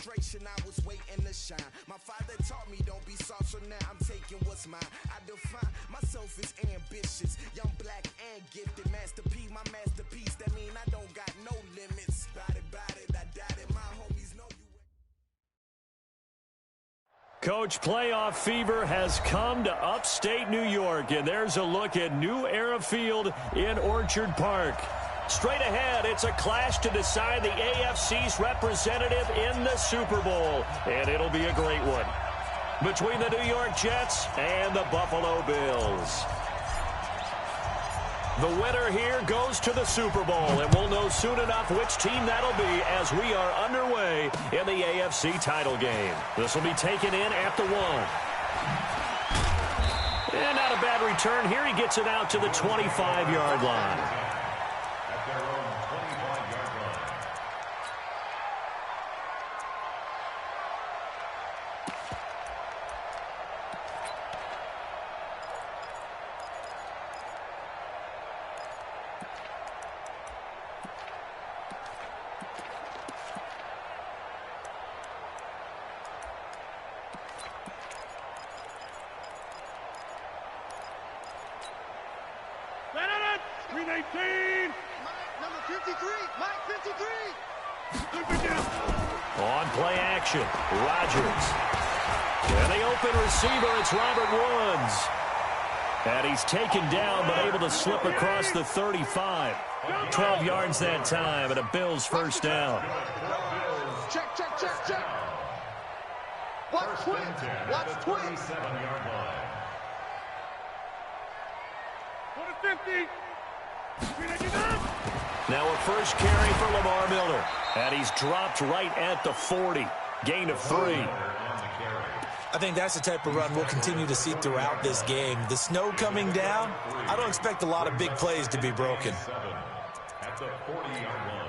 celebration, I was waiting to shine. My father taught me don't be soft, so now I'm taking what's mine. I define myself as ambitious, young, black, and gifted. Master P, my masterpiece, that mean I don't got no limits. Bout it, I doubt it, my homies know you. Coach, playoff fever has come to upstate New York, and there's a look at New Era Field in Orchard Park. Straight ahead, it's a clash to decide the AFC's representative in the Super Bowl, and it'll be a great one between the New York Jets and the Buffalo Bills. The winner here goes to the Super Bowl, and we'll know soon enough which team that'll be as we are underway in the AFC title game. This will be taken in at the 1. And not a bad return here. He gets it out to the 25-yard line. At their own 25-yard line. Green 18. Number 53. Mike 53. On play action, Rodgers. And the open receiver, it's Robert Woods. And he's taken down, but able to slip across the 35. 12 yards that time, and a Bills first down. Check. Watch twins. Watch twins. 37-yard line. 50. Now a first carry for Lamar Miller. And he's dropped right at the 40. Gain of 3. I think that's the type of run we'll continue to see throughout this game. The snow coming down, I don't expect a lot of big plays to be broken. At the 40-yard line.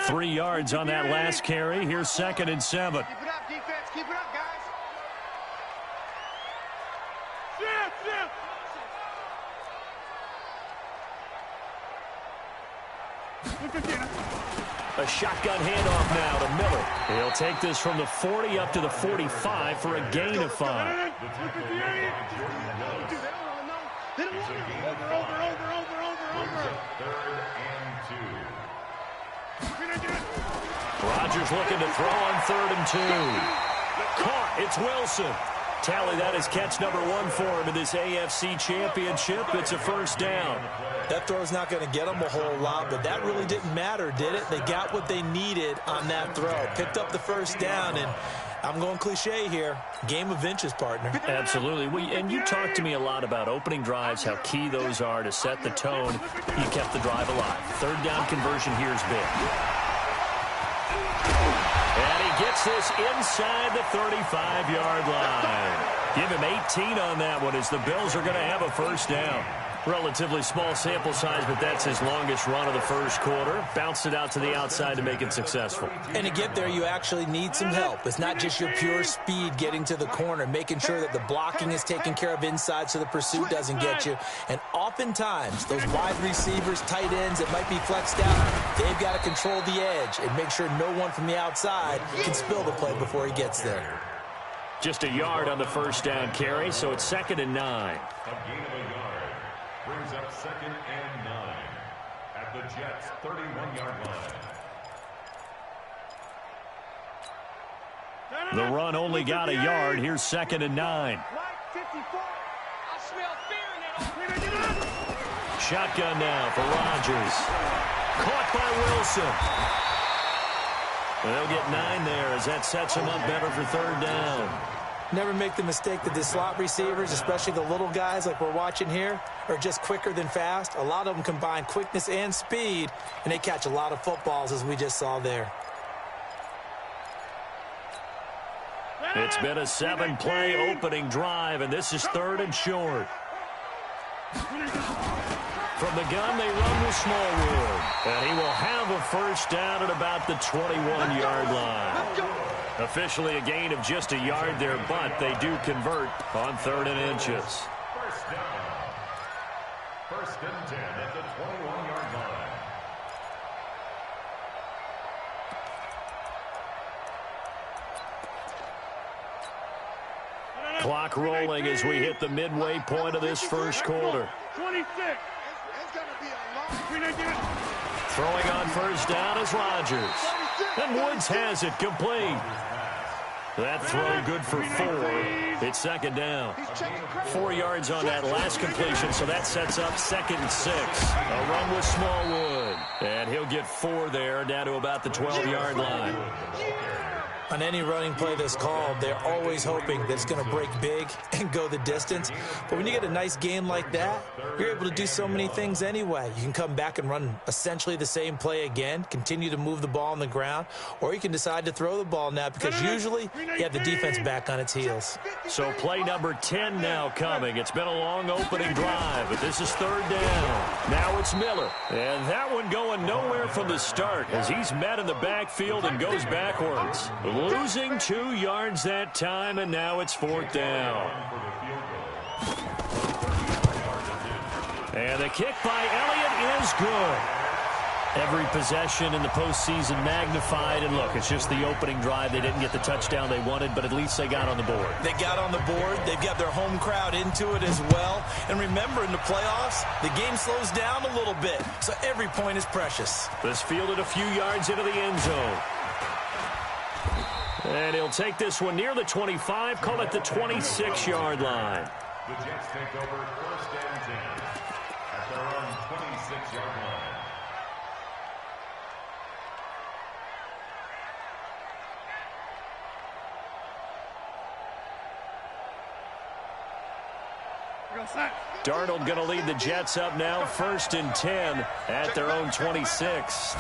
Three yards on that last carry. Here's 2nd and 7. Keep it up, defense. Keep it up, guys. A shotgun handoff now to Miller. He'll take this from the 40 up to the 45 for a gain of 5. Rodgers looking to throw on 3rd and 2. Caught. It's Wilson. Tally that is catch number 1 for him in this AFC Championship. It's a first down. That throw's not going to get them a whole lot, but that really didn't matter, did it? They got what they needed on that throw. Picked up the first down, and I'm going cliche here. Game of inches, partner. Absolutely. And you talked to me a lot about opening drives, how key those are to set the tone. You kept the drive alive. 3rd down conversion here is big. And he gets this inside the 35-yard line. Give him 18 on that one as the Bills are going to have a first down. Relatively small sample size, but that's his longest run of the first quarter. Bounced it out to the outside to make it successful. And to get there, you actually need some help. It's not just your pure speed getting to the corner, making sure that the blocking is taken care of inside so the pursuit doesn't get you. And oftentimes, those wide receivers, tight ends that might be flexed out, they've got to control the edge and make sure no one from the outside can spill the play before he gets there. Just a yard on the first down carry, so it's 2nd and 9. A gain of a yard brings up 2nd and 9 at the Jets' 31-yard line. The run only got a yard. Here's 2nd and 9. Shotgun now for Rodgers. Caught by Wilson. They'll get 9 there as that sets him up better for 3rd down. Never make the mistake that the slot receivers, especially the little guys like we're watching here, are just quicker than fast. A lot of them combine quickness and speed, and they catch a lot of footballs, as we just saw there. It's been a 7-play opening drive, and this is 3rd and short. From the gun, they run with Smallwood, and he will have a first down at about the 21-yard line. Officially a gain of just a yard there, but they do convert on 3rd and inches. First down. 1st and 10 at the 21-yard line. Clock rolling as we hit the midway point of this first quarter. 26. Throwing on 1st down is Rodgers. And Woods has it complete. That throw good for 4. It's 2nd down. 4 yards on that last completion, so that sets up 2nd and 6. A run with Smallwood. And he'll get 4 there, down to about the 12-yard line. On any running play that's called, they're always hoping that it's going to break big and go the distance. But when you get a nice game like that, you're able to do so many things anyway. You can come back and run essentially the same play again, continue to move the ball on the ground, or you can decide to throw the ball now because usually you have the defense back on its heels. So play number 10 now coming. It's been a long opening drive, but this is 3rd down. Now it's Miller. And that one going nowhere from the start as he's met in the backfield and goes backwards. Losing 2 yards that time, and now it's 4th down. And the kick by Elliott is good. Every possession in the postseason magnified, and look, it's just the opening drive. They didn't get the touchdown they wanted, but at least they got on the board. They got on the board. They've got their home crowd into it as well. And remember, in the playoffs, the game slows down a little bit, so every point is precious. This fielded a few yards into the end zone. And he'll take this one near the 25, call it the 26-yard line. The Jets take over 1st and 10 at their own 26-yard line. Darnold going to lead the Jets up now, 1st and 10 at their own 26.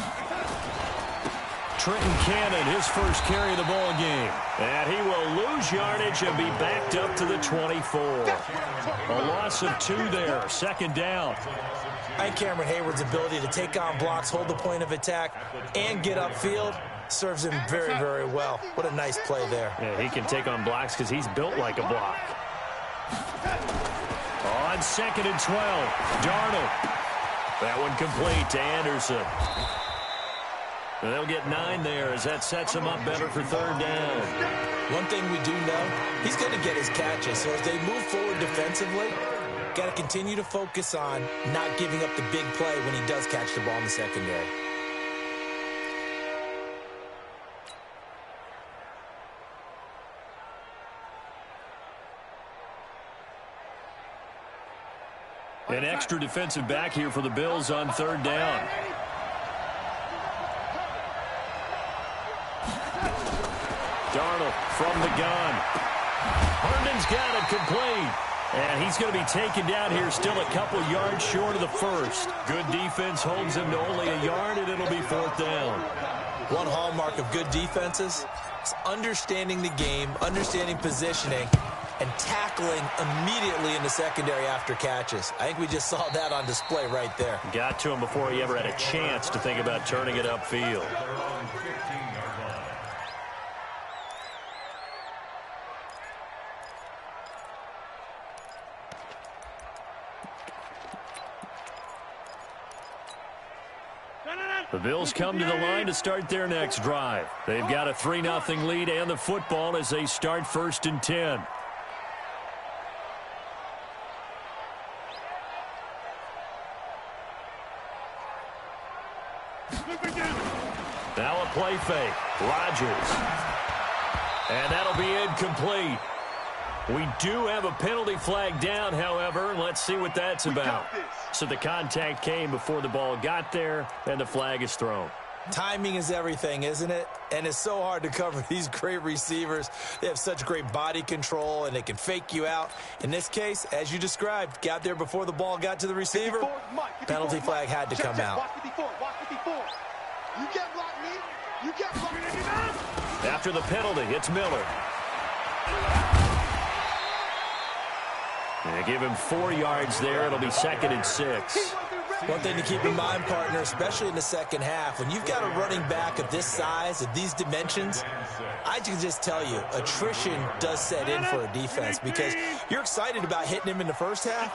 Trenton Cannon, his first carry of the ball game. And he will lose yardage and be backed up to the 24. A loss of 2 there, 2nd down. I think Cameron Hayward's ability to take on blocks, hold the point of attack, and get upfield serves him very, very well. What a nice play there. Yeah, he can take on blocks because he's built like a block. On 2nd and 12, Darnold. That one complete to Anderson. And they'll get 9 there as that sets him up better for 3rd down. One thing we do know, he's going to get his catches. So as they move forward defensively, got to continue to focus on not giving up the big play when he does catch the ball in the secondary. An extra defensive back here for the Bills on 3rd down. Darnold from the gun. Herndon's got it complete. And he's going to be taken down here still a couple yards short of the 1st. Good defense holds him to only a yard, and it'll be 4th down. One hallmark of good defenses is understanding the game, understanding positioning, and tackling immediately in the secondary after catches. I think we just saw that on display right there. Got to him before he ever had a chance to think about turning it upfield. The Bills come to the line to start their next drive. They've got a 3-0 lead and the football as they start 1st and 10. Now a play fake. Rodgers. And that'll be incomplete. We do have a penalty flag down, however. Let's see what that's about. So the contact came before the ball got there, and the flag is thrown. Timing is everything, isn't it? And it's so hard to cover these great receivers. They have such great body control, and they can fake you out. In this case, as you described, got there before the ball got to the receiver. Penalty flag had to come out. You can't block me. You can't block me. After the penalty, it's Miller. They give him 4 yards there. It'll be 2nd and 6. One thing to keep in mind, partner, especially in the second half, when you've got a running back of this size, of these dimensions, I can just tell you, attrition does set in for a defense because you're excited about hitting him in the first half,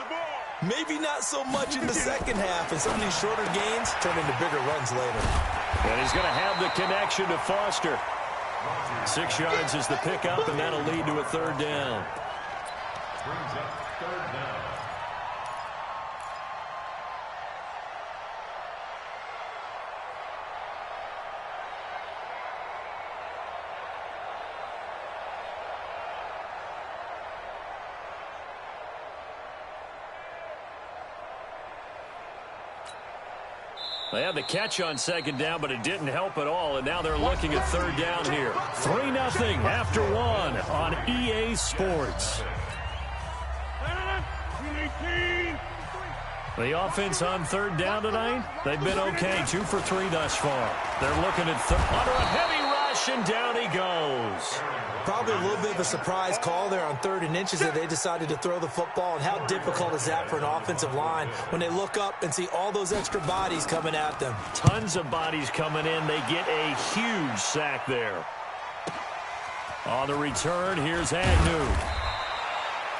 maybe not so much in the second half, and some of these shorter gains turn into bigger runs later. And he's going to have the connection to Foster. 6 yards is the pickup, and that'll lead to a third down. Brings up third down. They had the catch on second down, but it didn't help at all, and now they're looking at third down here. 3-0 after 1 on EA Sports. The offense on third down tonight, they've been okay, 2 for 3 thus far. They're looking at under a heavy rush, and down he goes. Probably a little bit of a surprise call there on 3rd and inches that they decided to throw the football. And how difficult is that for an offensive line when they look up and see all those extra bodies coming at them? Tons of bodies coming in. They get a huge sack there. On the return, here's Agnew.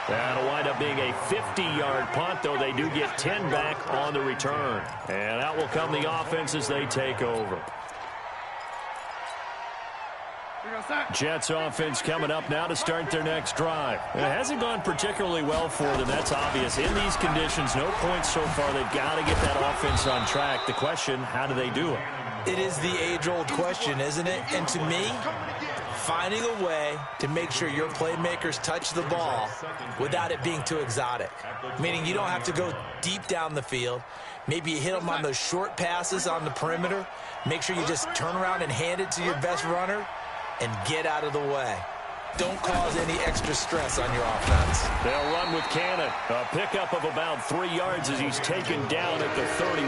That'll wind up being a 50-yard punt, though they do get 10 back on the return. And out will come the offense as they take over. Jets offense coming up now to start their next drive. It hasn't gone particularly well for them, that's obvious. In these conditions, no points so far. They've got to get that offense on track. The question, how do they do it? It is the age-old question, isn't it? And to me, finding a way to make sure your playmakers touch the ball without it being too exotic. Meaning you don't have to go deep down the field. Maybe you hit them on those short passes on the perimeter. Make sure you just turn around and hand it to your best runner and get out of the way. Don't cause any extra stress on your offense. They'll run with Cannon. A pickup of about 3 yards as he's taken down at the 31.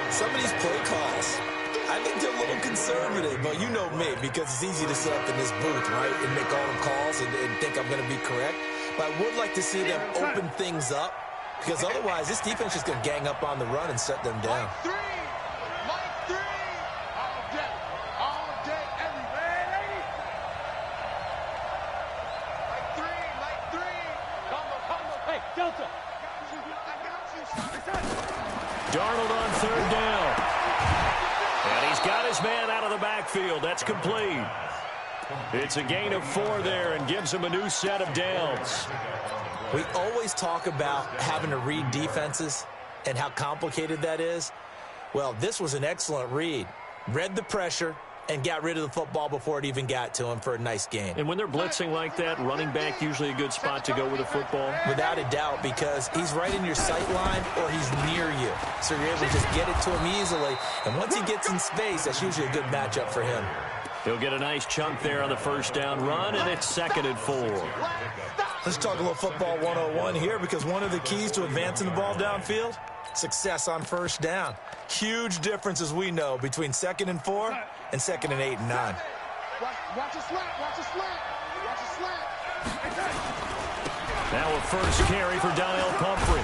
Some of these play calls, I think they're a little conservative, but you know me, because it's easy to sit up in this booth, right, and make all the calls and think I'm going to be correct. But I would like to see them open things up, because otherwise this defense is going to gang up on the run and shut them down. Darnold on third down. And he's got his man out of the backfield. That's complete. It's a gain of 4 there and gives him a new set of downs. We always talk about having to read defenses and how complicated that is. Well, this was an excellent read. Read the pressure and got rid of the football before it even got to him for a nice gain. And when they're blitzing like that, running back usually a good spot to go with the football? Without a doubt, because he's right in your sight line or he's near you. So you're able to just get it to him easily. And once he gets in space, that's usually a good matchup for him. He'll get a nice chunk there on the first down run, and it's 2nd and 4. Let's talk a little football 101 here, because one of the keys to advancing the ball downfield, success on first down. Huge difference, as we know, between 2nd and 4 and 2nd and 8 and 9. Watch a slant, watch a slant, watch a slant. Now a first carry for Donnell Pumphrey.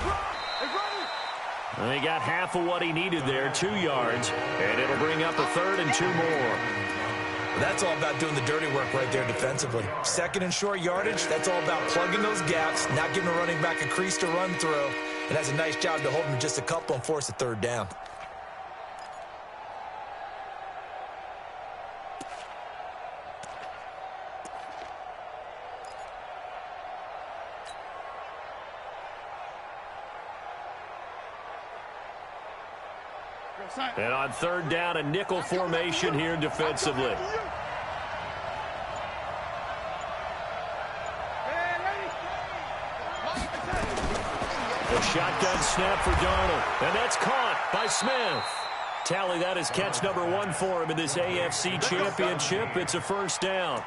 And he got half of what he needed there, 2 yards, and it'll bring up a 3rd and 2 more. That's all about doing the dirty work right there defensively. 2nd and short yardage, that's all about plugging those gaps, not giving a running back a crease to run through. And that's a nice job to hold him just a couple and force a 3rd down. And on 3rd down, a nickel formation here defensively. A shotgun snap for Darnold, and that's caught by Smith. Tally, that is catch number 1 for him in this AFC Championship. It's a first down.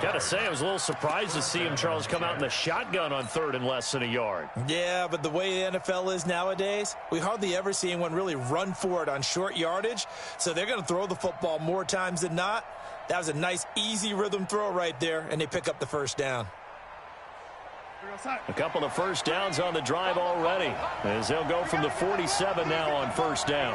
Got to say, I was a little surprised to see him, Charles, come out in the shotgun on 3rd and less than a yard. Yeah, but the way the NFL is nowadays, we hardly ever see anyone really run for it on short yardage. So they're going to throw the football more times than not. That was a nice, easy rhythm throw right there, and they pick up the first down. A couple of first downs on the drive already, as they'll go from the 47 now on first down.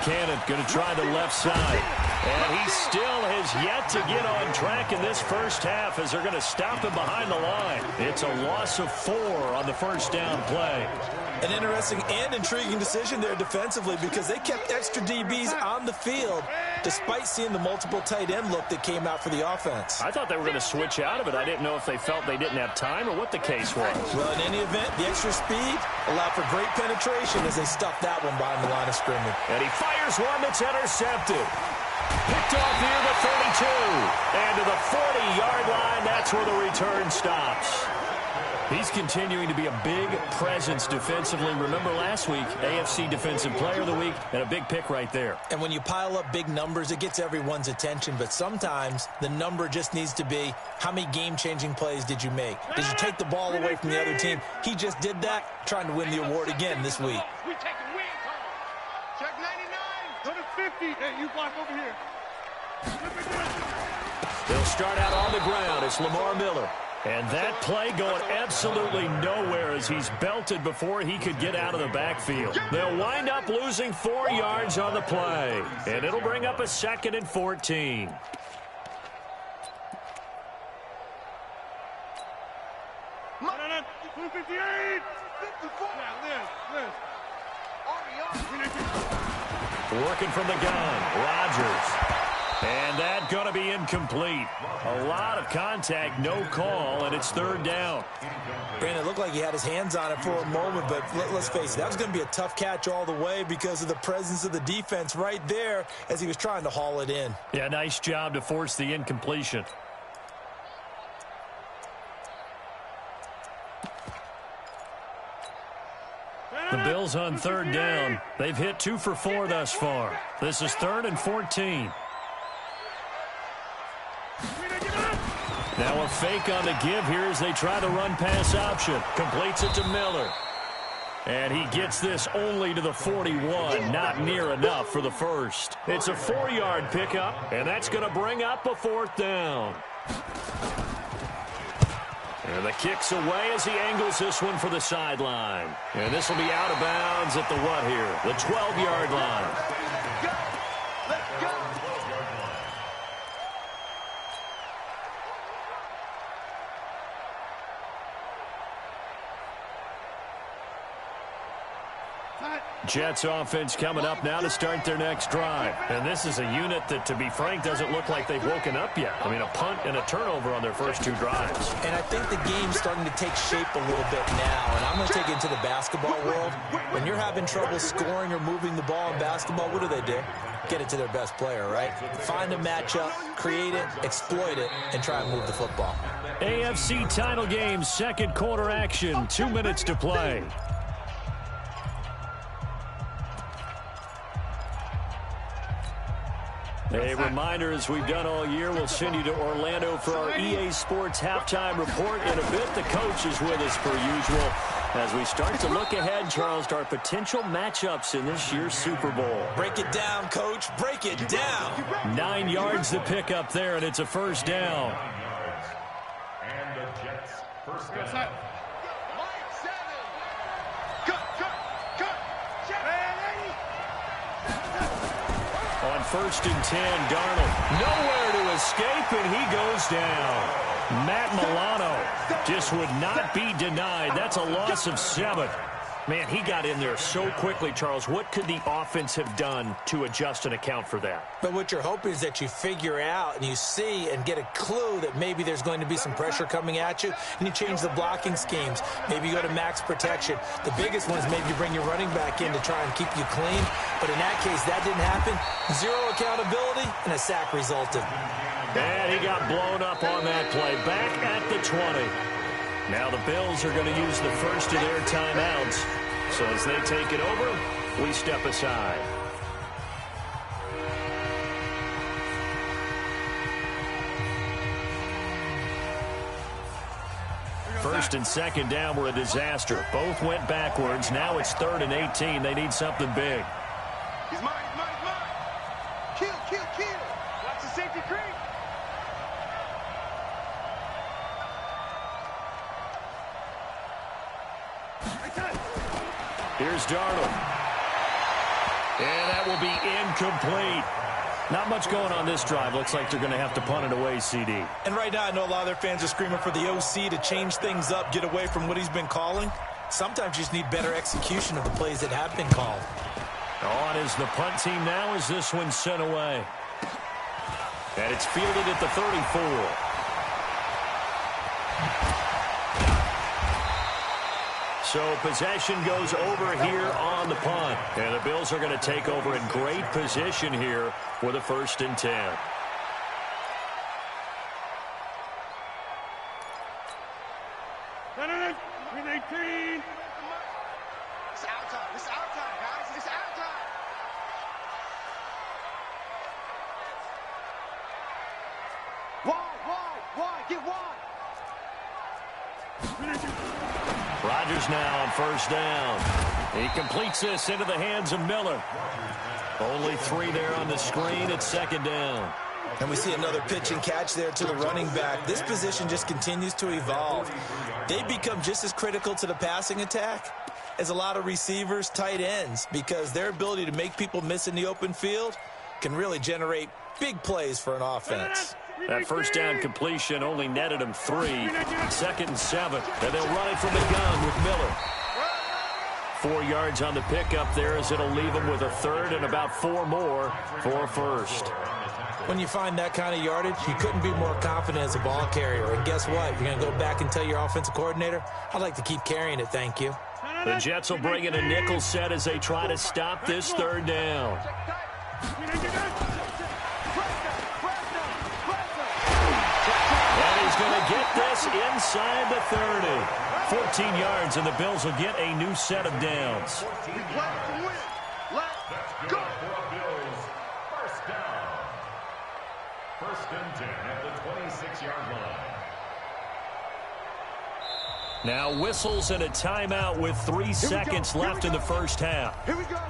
Cannon going to try the left side. And he still has yet to get on track in this first half as they're going to stop him behind the line. It's a loss of 4 on the first down play. An interesting and intriguing decision there defensively because they kept extra DBs on the field despite seeing the multiple tight end look that came out for the offense. I thought they were going to switch out of it. I didn't know if they felt they didn't have time or what the case was. Well, in any event, the extra speed allowed for great penetration as they stuffed that one behind the line of scrimmage. And he fires one that's intercepted. Picked off near the 32. And to the 40-yard line, that's where the return stops. He's continuing to be a big presence defensively. Remember last week, AFC Defensive Player of the Week, and a big pick right there. And when you pile up big numbers, it gets everyone's attention. But sometimes the number just needs to be, how many game-changing plays did you make? Did you take the ball away from the other team? He just did that, trying to win the award again this week. We take a win call. Check 99. Go to 50. Hey, you block over here. They'll start out on the ground. It's Lamar Miller. And that play going absolutely nowhere as he's belted before he could get out of the backfield. They'll wind up losing 4 yards on the play. And it'll bring up a 2nd and 14. Working from the gun, Rodgers. And that's going to be incomplete. A lot of contact, no call, and it's 3rd down. Brandon, it looked like he had his hands on it for a moment, but let's face it, that was going to be a tough catch all the way because of the presence of the defense right there as he was trying to haul it in. Yeah, nice job to force the incompletion. The Bills on 3rd down. They've hit 2 for 4 thus far. This is 3rd and 14. Now a fake on the give here as they try the run-pass option. Completes it to Miller. And he gets this only to the 41. Not near enough for the first. It's a 4-yard pickup, and that's going to bring up a 4th down. And the kick's away as he angles this one for the sideline. And this will be out of bounds at the what here? The 12-yard line. Jets offense coming up now to start their next drive. And this is a unit that, to be frank, doesn't look like they've woken up yet. I mean, a punt and a turnover on their first 2 drives. And I think the game's starting to take shape a little bit now. And I'm going to take it into the basketball world. When you're having trouble scoring or moving the ball in basketball, what do? Get it to their best player, right? Find a matchup, create it, exploit it, and try and move the football. AFC title game, 2nd quarter action, 2 minutes to play. A reminder, as we've done all year, we'll send you to Orlando for our EA Sports halftime report in a bit. The coach is with us per usual as we start to look ahead, Charles, to our potential matchups in this year's Super Bowl. Break it down, Coach. Break it down. 9 yards to pick up there, and it's a 1st down. And the Jets first down. On 1st and 10, Darnold nowhere to escape, and he goes down. Matt Milano just would not be denied. That's a loss of 7. Man, he got in there so quickly, Charles. What could the offense have done to adjust and account for that? But what you're hoping is that you figure out and you see and get a clue that maybe there's going to be some pressure coming at you, and you change the blocking schemes. Maybe you go to max protection. The biggest one is maybe you bring your running back in to try and keep you clean. But in that case, that didn't happen. 0 accountability, and a sack resulted. And he got blown up on that play. Back at the 20. Now the Bills are going to use the first of their timeouts. So as they take it over, we step aside. First and 2nd down were a disaster. Both went backwards. Now it's 3rd and 18. They need something big. He's mine, he's mine, he's mine. Kill. Watch the safety creep. Here's Darnold. And that will be incomplete. Not much going on this drive. Looks like they're going to have to punt it away, CD. And right now, I know a lot of their fans are screaming for the OC to change things up, get away from what he's been calling. Sometimes you just need better execution of the plays that have been called. On is the punt team now as this one's sent away. And it's fielded at the 34. So possession goes over here on the punt. And the Bills are going to take over in great position here for the 1st and 10. It's our time. It's our time, guys. It's our time. Wide. Get wide. Rodgers now on 1st down. He completes this into the hands of Miller. Only 3 there on the screen at 2nd down. And we see another pitch and catch there to the running back. This position just continues to evolve. They become just as critical to the passing attack as a lot of receivers, tight ends, because their ability to make people miss in the open field can really generate big plays for an offense. That 1st down completion only netted him 3. 2nd and 7. And they'll run it from the gun with Miller. 4 yards on the pickup there as it'll leave him with a 3rd and about 4 more for 1st. When you find that kind of yardage, you couldn't be more confident as a ball carrier. And guess what? You're going to go back and tell your offensive coordinator, I'd like to keep carrying it, thank you. The Jets will bring in a nickel set as they try to stop this 3rd down. And he's going to get this inside the 30. 14 yards, and the Bills will get a new set of downs. That's good for the Bills. 1st down. 1st and 10 at the 26-yard line. Now whistles and a timeout with 3 seconds left in the 1st half. Here we go.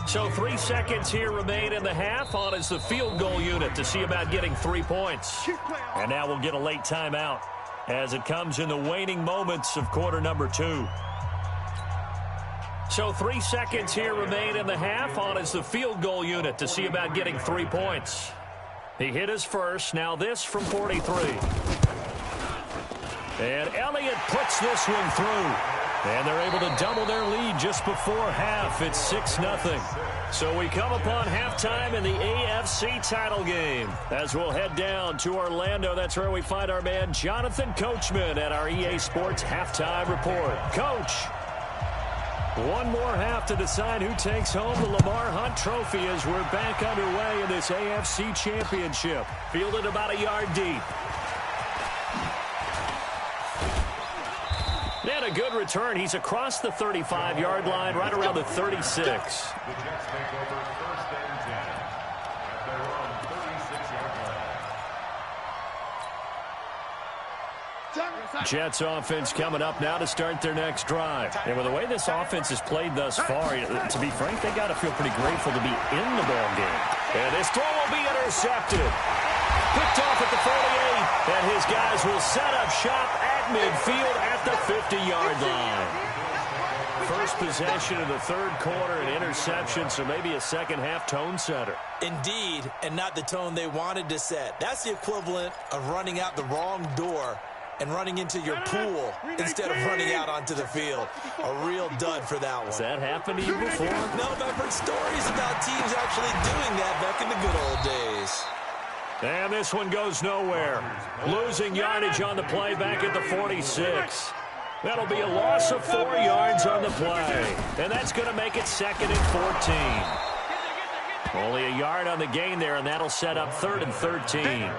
So 3 seconds here remain in the half. On is the field goal unit to see about getting 3 points. And now we'll get a late timeout as it comes in the waning moments of quarter number 2. So 3 seconds here remain in the half. On is the field goal unit to see about getting 3 points. He hit his first. Now this from 43. And Elliott puts this one through. And they're able to double their lead just before half. It's 6-0. So we come upon halftime in the AFC title game. As we'll head down to Orlando, that's where we find our man Jonathan Coachman at our EA Sports Halftime Report. Coach, one more half to decide who takes home the Lamar Hunt Trophy as we're back underway in this AFC Championship. Fielded about a yard deep. And a good return. He's across the 35-yard line, right around the 36. The Jets take over 1st and 10 at their own 36-yard line. Jets offense coming up now to start their next drive. And with the way this offense has played thus far, to be frank, they got to feel pretty grateful to be in the ball game. And this throw will be intercepted. Picked off at the 48, and his guys will set up shop at midfield at the 50-yard line. First possession of the 3rd quarter, an interception, so maybe a 2nd half tone setter. Indeed, and not the tone they wanted to set. That's the equivalent of running out the wrong door and running into your pool instead of running out onto the field. A real dud for that one. Has that happened to you before? No, but I've heard stories about teams actually doing that back in the good old days. And this one goes nowhere. Losing yardage on the play back at the 46. That'll be a loss of 4 yards on the play. And that's going to make it 2nd and 14. Only a yard on the gain there, and that'll set up 3rd and 13.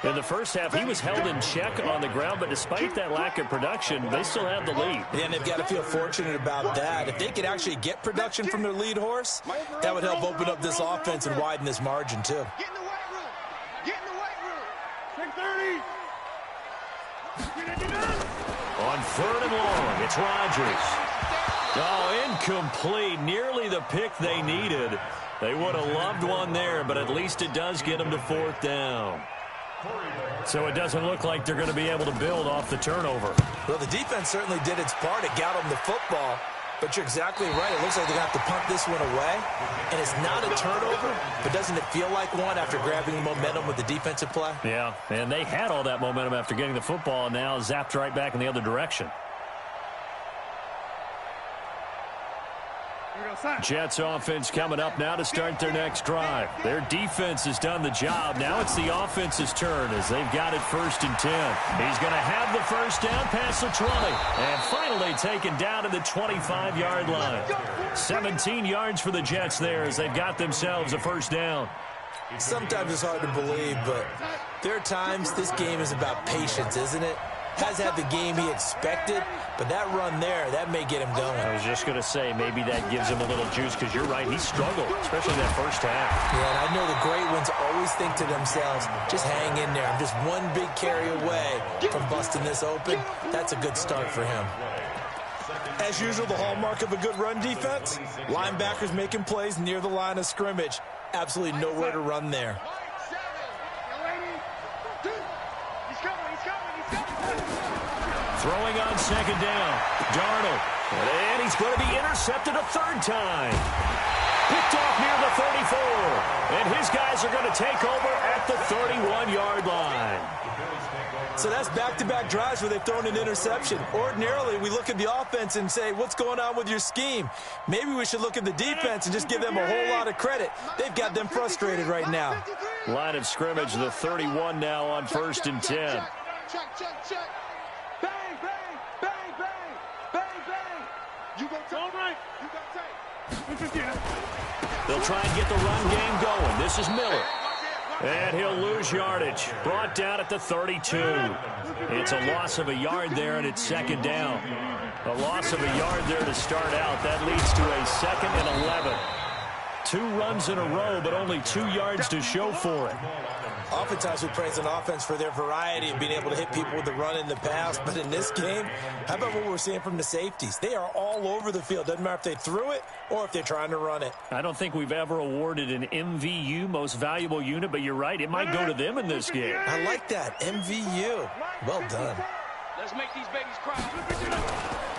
In the first half, he was held in check on the ground, but despite that lack of production, they still have the lead. Yeah, and they've got to feel fortunate about that. If they could actually get production from their lead horse, that would help open up this offense and widen this margin, too. Get in the weight room. Get in the weight room. 630. On 3rd and long, it's Rodgers. Oh, incomplete. Nearly the pick they needed. They would have loved one there, but at least it does get them to 4th down. So it doesn't look like they're going to be able to build off the turnover. Well, the defense certainly did its part. It got them the football. But you're exactly right. It looks like they're going to have to punt this one away. And it's not a turnover, but doesn't it feel like one after grabbing momentum with the defensive play? Yeah, and they had all that momentum after getting the football, and now zapped right back in the other direction. Jets offense coming up now to start their next drive. Their defense has done the job. Now it's the offense's turn as they've got it 1st and 10. He's going to have the first down past the 20. And finally taken down to the 25-yard line. 17 yards for the Jets there as they've got themselves a first down. Sometimes it's hard to believe, but there are times this game is about patience, isn't it? Has had the game he expected, but that run there, that may get him going. I was just going to say, maybe that gives him a little juice, because you're right, he struggled, especially that first half. Yeah, and I know the great ones always think to themselves, just hang in there. I'm just one big carry away from busting this open. That's a good start for him. As usual, the hallmark of a good run defense, linebackers making plays near the line of scrimmage. Absolutely nowhere to run there. Throwing on 2nd down. Darnold. And he's going to be intercepted a 3rd time. Picked off near the 34. And his guys are going to take over at the 31-yard line. So that's back-to-back drives where they've thrown an interception. Ordinarily, we look at the offense and say, what's going on with your scheme? Maybe we should look at the defense and just give them a whole lot of credit. They've got them frustrated right now. Line of scrimmage, the 31 now on 1st and 10. Check. Bang, bang, bang, bang, bang, bang. You go to all right. You got tape. They'll try and get the run game going. This is Miller. And he'll lose yardage. Brought down at the 32. It's a loss of a yard there, and it's 2nd down. A loss of a yard there to start out. That leads to a 2nd and 11. 2 runs in a row, but only 2 yards to show for it. Oftentimes we praise an offense for their variety of being able to hit people with the run in the pass. But in this game, how about what we're seeing from the safeties? They are all over the field. Doesn't matter if they threw it or if they're trying to run it. I don't think we've ever awarded an MVU, most valuable unit, but you're right. It might go to them in this game. I like that. MVU. Well done. Let's make these babies cry.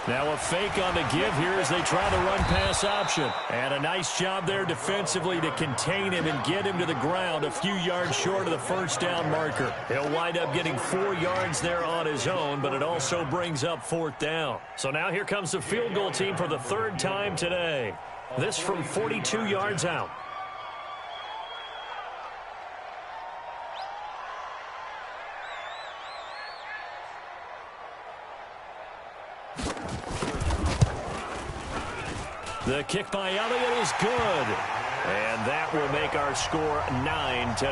Now a fake on the give here as they try the run-pass option. And a nice job there defensively to contain him and get him to the ground a few yards short of the first down marker. He'll wind up getting 4 yards there on his own, but it also brings up 4th down. So now here comes the field goal team for the 3rd time today. This from 42 yards out. The kick by Elliott is good. And that will make our score 9-0.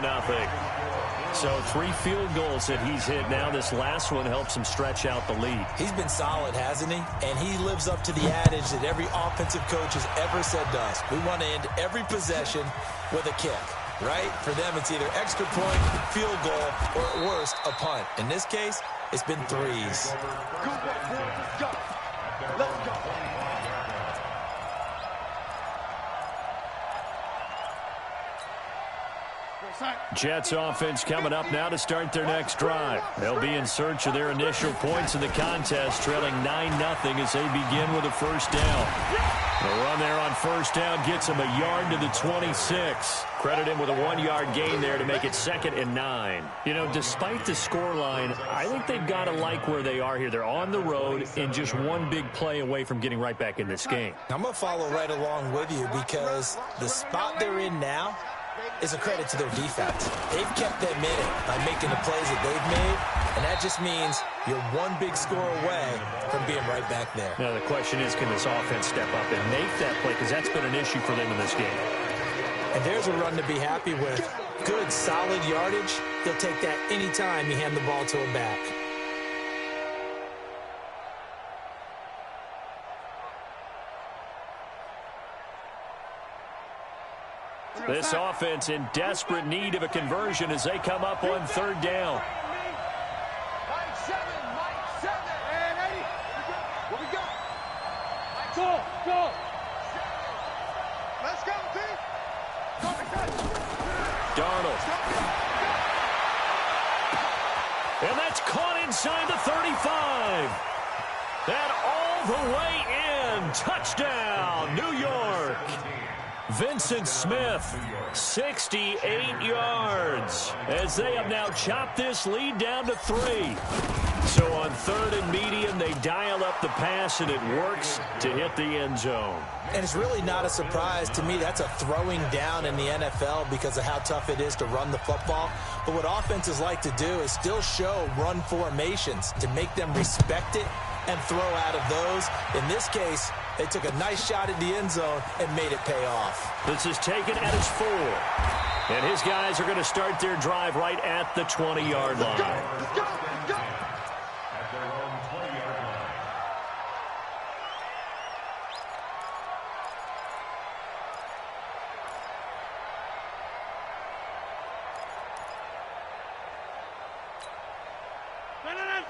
So 3 field goals that he's hit now. This last one helps him stretch out the lead. He's been solid, hasn't he? And he lives up to the adage that every offensive coach has ever said to us. We want to end every possession with a kick, right? For them, it's either extra point, field goal, or at worst, a punt. In this case, it's been 3s. Let's go. Let's go. Jets offense coming up now to start their next drive. They'll be in search of their initial points in the contest, trailing 9-0 as they begin with a first down. The run there on first down gets him a yard to the 26. Credit him with a 1-yard gain there to make it 2nd and 9. You know, despite the scoreline, I think they've got to like where they are here. They're on the road and just one big play away from getting right back in this game. I'm going to follow right along with you because the spot they're in now is a credit to their defense. They've kept them in it by making the plays that they've made, and that just means you're one big score away from being right back there. Now, the question is, can this offense step up and make that play? Because that's been an issue for them in this game. And there's a run to be happy with. Good, solid yardage. They'll take that anytime you hand the ball to a back. This offense in desperate need of a conversion as they come up on 3rd down. Mike 7. And 80. What we got? Go. Let's go, team. Darnold. And that's caught inside the 35. And all the way in. Touchdown, New York. Vincent Smith, 68 yards, as they have now chopped this lead down to 3. So on 3rd and medium, they dial up the pass, and it works to hit the end zone. And it's really not a surprise to me. That's a throwing down in the NFL because of how tough it is to run the football. But what offenses like to do is still show run formations to make them respect it and throw out of those. In this case, they took a nice shot at the end zone and made it pay off. This is taken at his 4. And his guys are going to start their drive right at the 20-yard line. Let's go. At their own 20-yard line.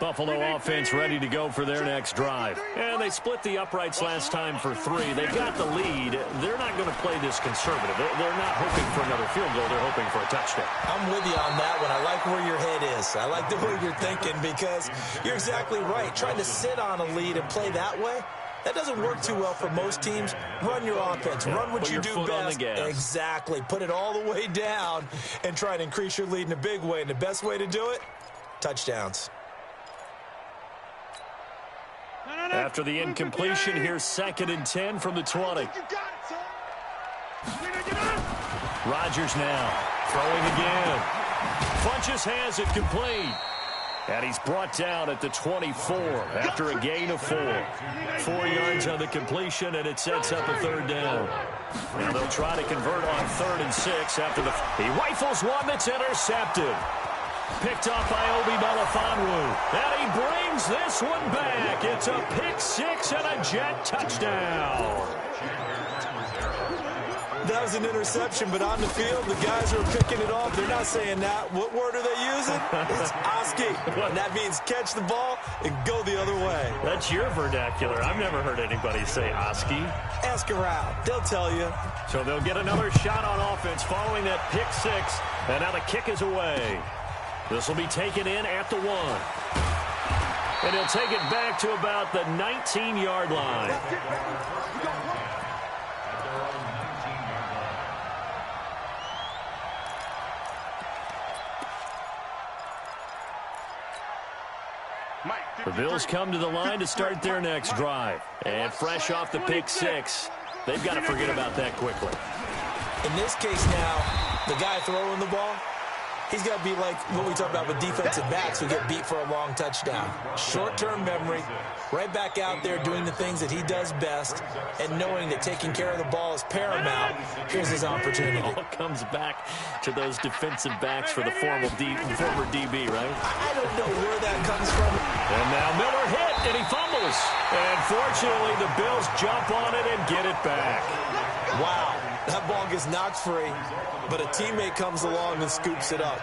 Buffalo offense ready to go for their next drive. And they split the uprights last time for 3. They've got the lead. They're not going to play this conservative. They're not hoping for another field goal. They're hoping for a touchdown. I'm with you on that one. I like where your head is. I like the way you're thinking because you're exactly right. Trying to sit on a lead and play that way, that doesn't work too well for most teams. Run your offense. Run what you do best. Exactly. Put it all the way down and try to increase your lead in a big way. And the best way to do it, touchdowns. After the incompletion, here's 2nd and 10 from the 20. Rodgers now throwing again. Funches has it complete. And he's brought down at the 24 after a gain of 4. 4 yards on the completion, and it sets up a 3rd down. Now they'll try to convert on 3rd and 6 after he rifles one that's intercepted. Picked off by Obi Melifonwu. And he brings this one back. It's a pick 6 and a Jet touchdown. That was an interception, but on the field, the guys who are picking it off, they're not saying that. What word are they using? It's Oski. And that means catch the ball and go the other way. That's your vernacular. I've never heard anybody say Oski. Ask around. They'll tell you. So they'll get another shot on offense following that pick 6. And now the kick is away. This will be taken in at the 1. And he'll take it back to about the 19-yard line. The Bills come to the line to start their next drive. And fresh off the pick 6, they've got to forget about that quickly. In this case now, the guy throwing the ball, he's got to be like what we talk about with defensive backs who get beat for a long touchdown. Short-term memory, right back out there doing the things that he does best, and knowing that taking care of the ball is paramount. Here's his opportunity. It all comes back to those defensive backs for the former DB, right? I don't know where that comes from. And now Miller hit, and he fumbles. And fortunately, the Bills jump on it and get it back. Wow, that ball gets knocked free, but a teammate comes along and scoops it up.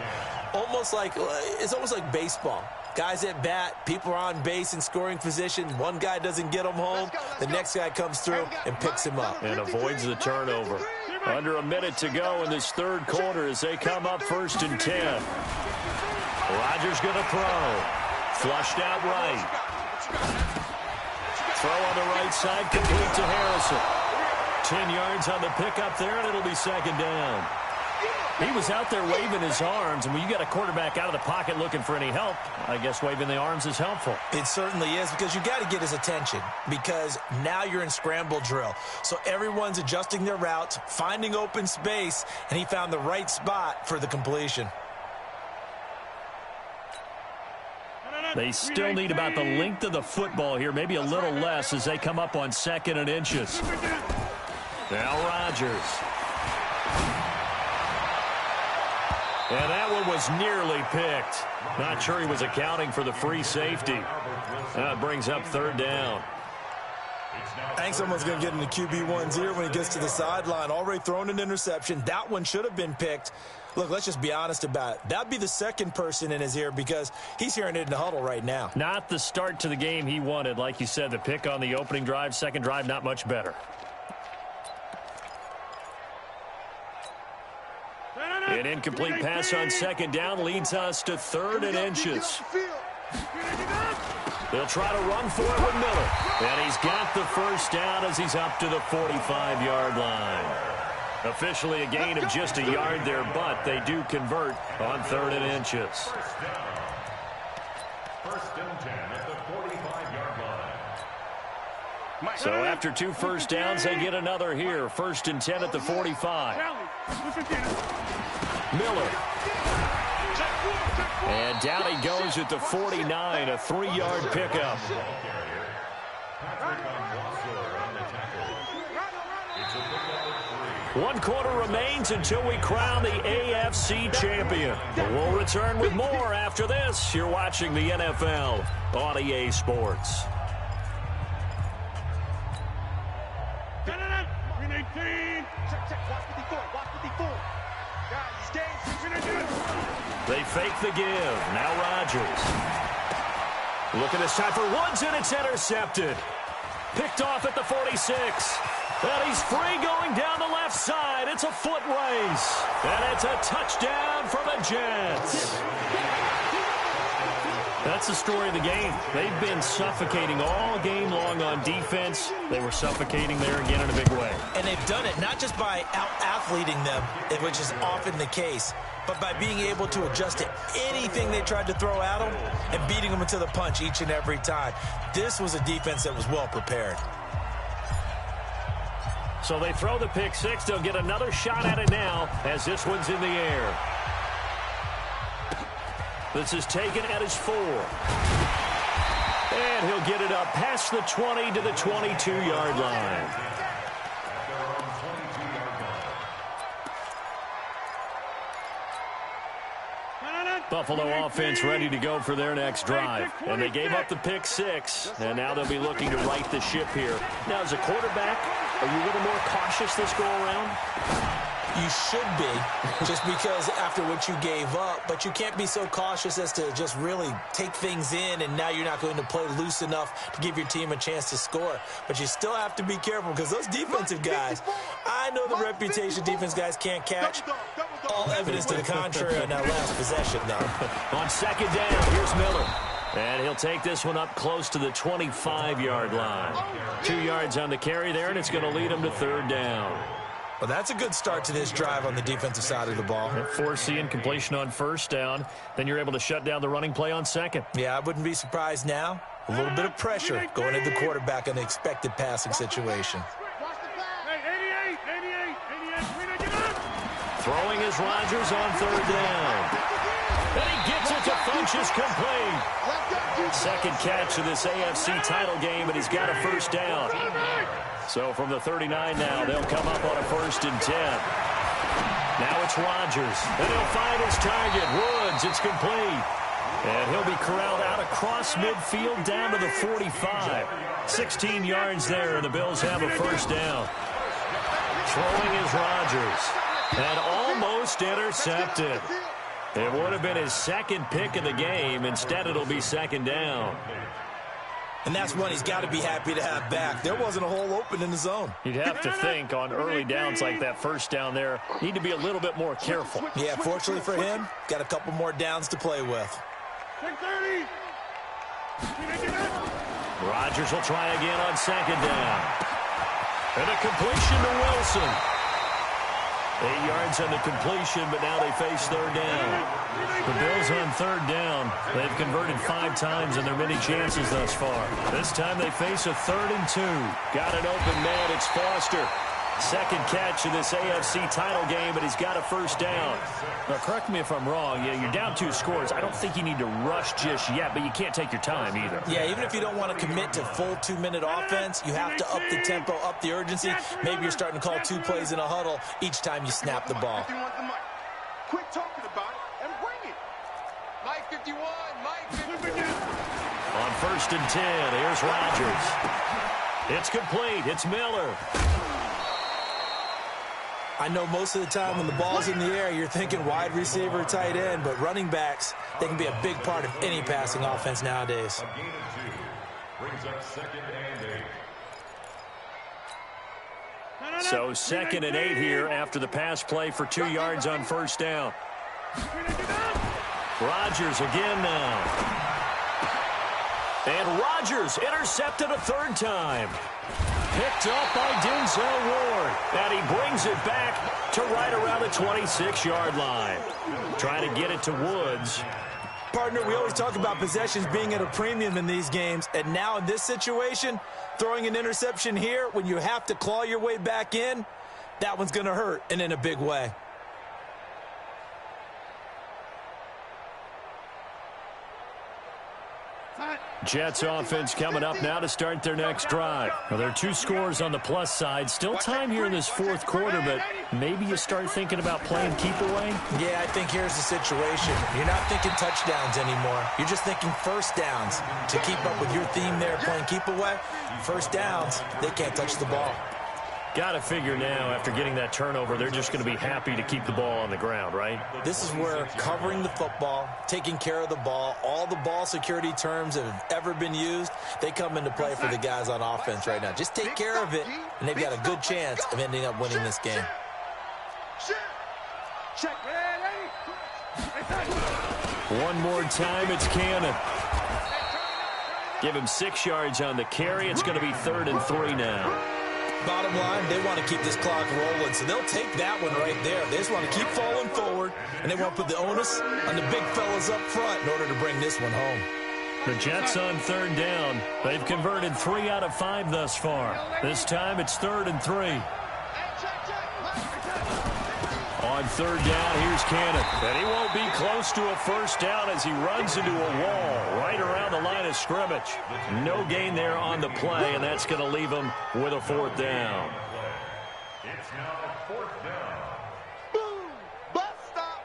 It's almost like baseball. Guys at bat, people are on base in scoring position. One guy doesn't get him home. The next guy comes through and picks him up. And avoids the turnover. Under a minute to go in this 3rd quarter as they come up 1st and 10. Rodgers going to throw. Flushed out right. Throw on the right side, complete to Harrison. 10 yards on the pickup there, and it'll be 2nd down. He was out there waving his arms, and when you got a quarterback out of the pocket looking for any help, I guess waving the arms is helpful. It certainly is, because you got to get his attention, because now you're in scramble drill. So everyone's adjusting their routes, finding open space, and he found the right spot for the completion. They still need about the length of the football here, maybe a little less as they come up on 2nd and inches. Now Rodgers. And that one was nearly picked. Not sure he was accounting for the free safety. That brings up 3rd down. I think someone's going to get in the QB1's ear when he gets to the sideline. Already thrown an interception. That one should have been picked. Look, let's just be honest about it. That'd be the 2nd person in his ear because he's hearing it in the huddle right now. Not the start to the game he wanted. Like you said, the pick on the opening drive, 2nd drive, not much better. An incomplete pass on second down leads us to 3rd and inches. They'll try to run for it with Miller. And he's got the first down as he's up to the 45-yard line. Officially a gain of just a yard there, but they do convert on 3rd and inches. First and 10 at the 45-yard line. So after 2 first downs, they get another here. 1st and 10 at the 45. Miller. And down he goes at the 49, a 3-yard pickup. One quarter remains until we crown the AFC champion. We'll return with more after this. You're watching the NFL on EA Sports. They fake the give. Now Rodgers. Looking this time for Woods, and it's intercepted. Picked off at the 46. And he's free going down the left side. It's a foot race. And it's a touchdown for the Jets. That's the story of the game. They've been suffocating all game long on defense. They were suffocating there again in a big way. And they've done it not just by out-athleting them, which is often the case, but by being able to adjust to anything they tried to throw at them and beating them into the punch each and every time. This was a defense that was well prepared. So they throw the pick six. They'll get another shot at it now as this one's in the air. This is taken at his 4. And he'll get it up past the 20 to the 22-yard line. Buffalo offense ready to go for their next drive. And they gave up the pick six, and now they'll be looking to right the ship here. Now, as a quarterback, are you a little more cautious this go around? You should be, just because after what you gave up, but you can't be so cautious as to just really take things in, and now you're not going to play loose enough to give your team a chance to score. But you still have to be careful because those defensive guys, I know the reputation defense guys can't catch. All evidence to the contrary on that last possession, though. On second down, here's Miller. And he'll take this one up close to the 25-yard line. 2 yards on the carry there, and it's going to lead him to 3rd down. Well, that's a good start to this drive on the defensive side of the ball. Forcing completion on 1st down. Then you're able to shut down the running play on 2nd. Yeah, I wouldn't be surprised now. A little bit of pressure going into the quarterback in the expected passing situation. Throwing is Rodgers on 3rd down. And he gets it to Funchess complete. Second catch of this AFC title game, and he's got a 1st down. So from the 39 now, they'll come up on a 1st and 10. Now it's Rodgers. And he'll find his target. Woods, it's complete. And he'll be corralled out across midfield down to the 45. 16 yards there, and the Bills have a 1st down. Throwing is Rodgers. And almost intercepted. It would have been his 2nd pick of the game. Instead, it'll be 2nd down. And that's one he's got to be happy to have back. There wasn't a hole open in the zone. You'd have to think on early downs like that 1st down there, need to be a little bit more careful. Yeah, fortunately for him, got a couple more downs to play with. Rodgers will try again on 2nd down. And a completion to Wilson. 8 yards on the completion, but now they face 3rd down. The Bills on 3rd down. They've converted 5 times in their many chances thus far. This time they face a 3rd and 2. Got an open man. It's Foster. 2nd catch of this AFC title game, but he's got a 1st down. Now, correct me if I'm wrong. Yeah, you're down 2 scores. I don't think you need to rush just yet, but you can't take your time either. Yeah, even if you don't want to commit to full 2-minute offense, you have to up the tempo, up the urgency. Maybe you're starting to call 2 plays in a huddle each time you snap the ball. Quit talking about it and bring it. Mike 51, Mike 51. On 1st and 10, here's Rodgers. It's complete. It's Miller. I know most of the time when the ball's in the air, you're thinking wide receiver, tight end, but running backs, they can be a big part of any passing offense nowadays. A gain of 2 brings up 2nd and 8. So 2nd and 8 here after the pass play for 2 yards on first down. Rodgers again now. And Rodgers intercepted a 3rd time. Picked up by Denzel Ward. And he brings it back to right around the 26-yard line. Trying to get it to Woods. Partner, we always talk about possessions being at a premium in these games. And now in this situation, throwing an interception here when you have to claw your way back in, that one's going to hurt, and in a big way. Jets offense coming up now to start their next drive. Well, there are 2 scores on the plus side. Still time here in this 4th quarter, but maybe you start thinking about playing keep away? Yeah, I think here's the situation. You're not thinking touchdowns anymore. You're just thinking first downs. To keep up with your theme there, playing keep away, first downs, they can't touch the ball. Got to figure now, after getting that turnover, they're just going to be happy to keep the ball on the ground, right? This is where covering the football, taking care of the ball, all the ball security terms that have ever been used, they come into play for the guys on offense right now. Just take care of it, and they've got a good chance of ending up winning this game. One more time, it's Cannon. Give him 6 yards on the carry. It's going to be 3rd and 3 now. Bottom line, they want to keep this clock rolling, so they'll take that one right there. They just want to keep falling forward, and they want to put the onus on the big fellas up front in order to bring this one home. The Jets on 3rd down. They've converted 3 out of 5 thus far. This time it's 3rd and 3. On 3rd down, here's Cannon. And he won't be close to a first down as he runs into a wall right around the line of scrimmage. No gain there on the play, and that's going to leave him with a 4th down. It's now 4th down. Boom! Bus stop!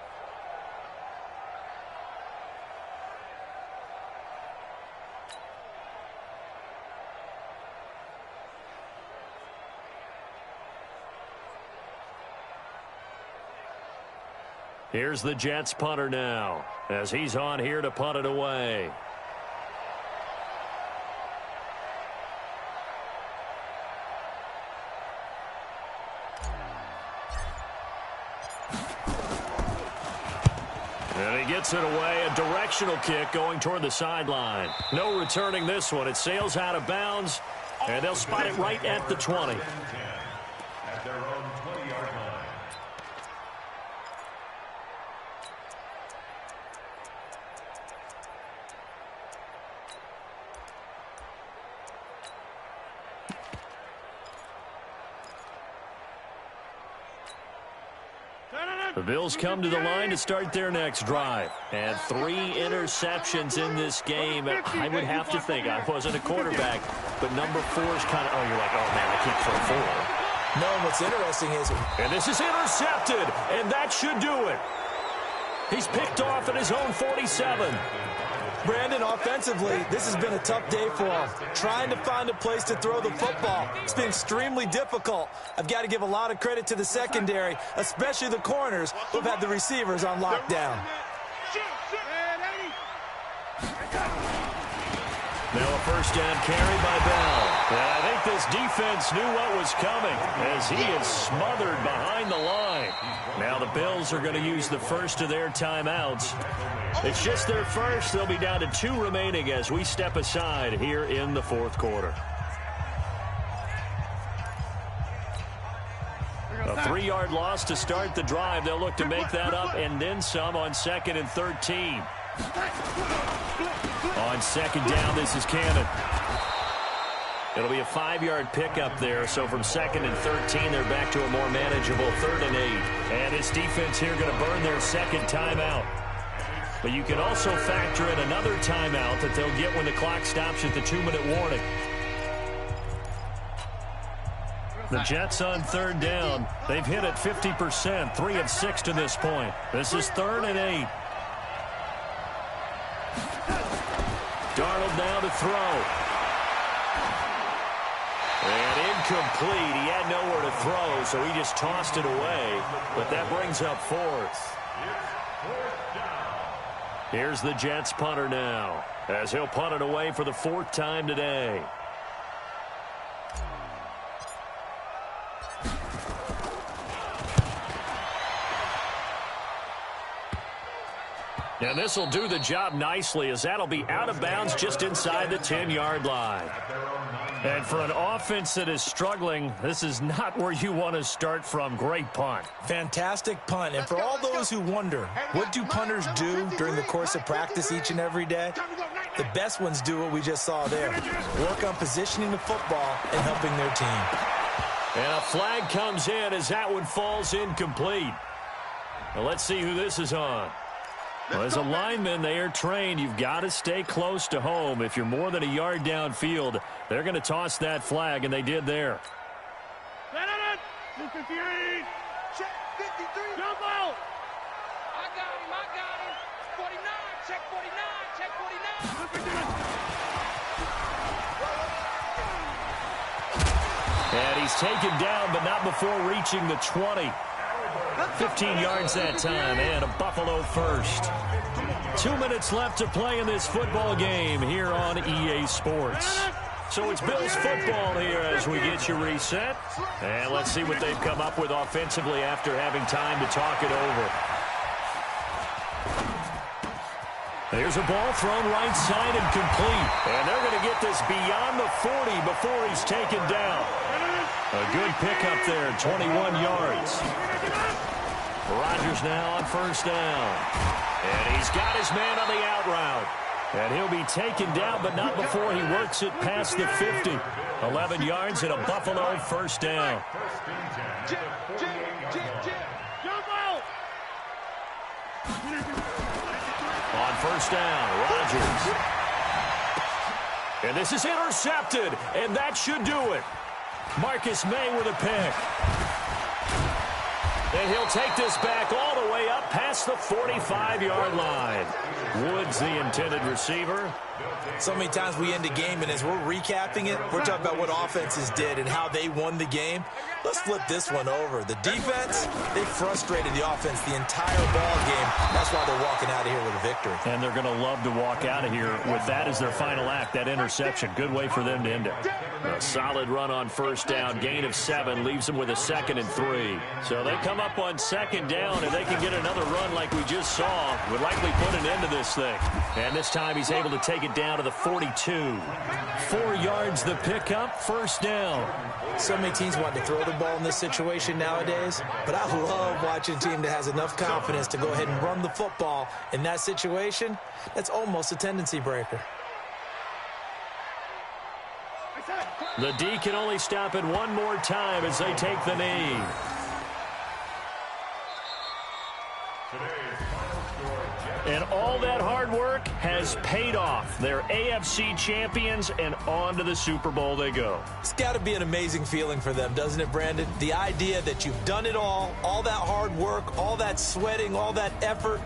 Here's the Jets punter now as he's on here to punt it away. And he gets it away, a directional kick going toward the sideline. No returning this one. It sails out of bounds, and they'll spot it right at the 20. At their own 20-yard line. The Bills come to the line to start their next drive. And 3 interceptions in this game. I would have to think, I wasn't a quarterback, but number 4 is kind of, oh, you're like, oh, man, I can't throw 4. No, what's interesting is... And this is intercepted, and that should do it. He's picked off at his own 47. Brandon, offensively, this has been a tough day for him. Trying to find a place to throw the football. It's been extremely difficult. I've got to give a lot of credit to the secondary, especially the corners who've had the receivers on lockdown. Now a first down carry by Bell. And I think this defense knew what was coming as he is smothered behind the line. Now the Bills are going to use the first of their timeouts. It's just their first. They'll be down to 2 remaining as we step aside here in the 4th quarter. A 3-yard loss to start the drive. They'll look to make that up and then some on 2nd and 13. On 2nd down, this is Cannon. It'll be a 5-yard pickup there. So from 2nd and 13, they're back to a more manageable 3rd and 8. And this defense here going to burn their 2nd timeout. But you can also factor in another timeout that they'll get when the clock stops at the 2-minute warning. The Jets on 3rd down. They've hit it 50%, 3 of 6 to this point. This is 3rd and 8. Darnold now to throw. And incomplete. He had nowhere to throw, so he just tossed it away. But that brings up 4th. Here's the Jets punter now, as he'll punt it away for the 4th time today. And this will do the job nicely, as that'll be out of bounds just inside the 10-yard line. And for an offense that is struggling, this is not where you want to start from. Great punt. Fantastic punt. And for all those who wonder, what do punters do during the course of practice each and every day? The best ones do what we just saw there. Work on positioning the football and helping their team. And a flag comes in as that one falls incomplete. Well, let's see who this is on. Well, as a lineman, they are trained. You've got to stay close to home. If you're more than a yard downfield, they're going to toss that flag, and they did there. 258. Check 53. Jump out. I got him. 49. Check 49. Check 49. And he's taken down, but not before reaching the 20. 15 yards that time, and a Buffalo first. 2 minutes left to play in this football game here on EA Sports. So it's Bills football here as we get you reset. And let's see what they've come up with offensively after having time to talk it over. There's a ball thrown right side and complete. And they're going to get this beyond the 40 before he's taken down. A good pickup there, 21 yards. Rodgers now on first down. And he's got his man on the out route. And he'll be taken down, but not before he works it past the 50. 11 yards and a Buffalo first down. Jump out. On first down, Rodgers. And this is intercepted, and that should do it. Marcus May with a pick. And he'll take this back all the way up past the 45-yard line. Woods, the intended receiver. So many times we end a game, and as we're recapping it, we're talking about what offenses did and how they won the game. Let's flip this one over. The defense, they frustrated the offense the entire ball game. That's why they're walking out of here with a victory. And they're going to love to walk out of here with that as their final act, that interception. Good way for them to end it. A solid run on first down. Gain of 7 leaves them with a 2nd and 3. So they come up on second down, and they can get another run like we just saw. Would likely put an end to this thing. And this time he's able to take it down to the 42. 4 yards the pickup, first down. So many teams want to throw the ball in this situation nowadays, but I love watching a team that has enough confidence to go ahead and run the football. In that situation, that's almost a tendency breaker. The D can only stop it one more time as they take the knee. And all that hard work has paid off. They're AFC champions, and on to the Super Bowl they go. It's got to be an amazing feeling for them, doesn't it, Brandon? The idea that you've done it all that hard work, all that sweating, all that effort,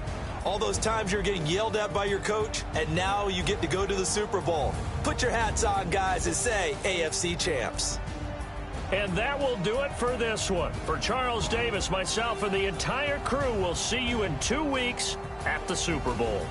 all those times you're getting yelled at by your coach, and now you get to go to the Super Bowl. Put your hats on, guys, and say AFC champs. And that will do it for this one. For Charles Davis, myself, and the entire crew, we'll see you in 2 weeks at the Super Bowl.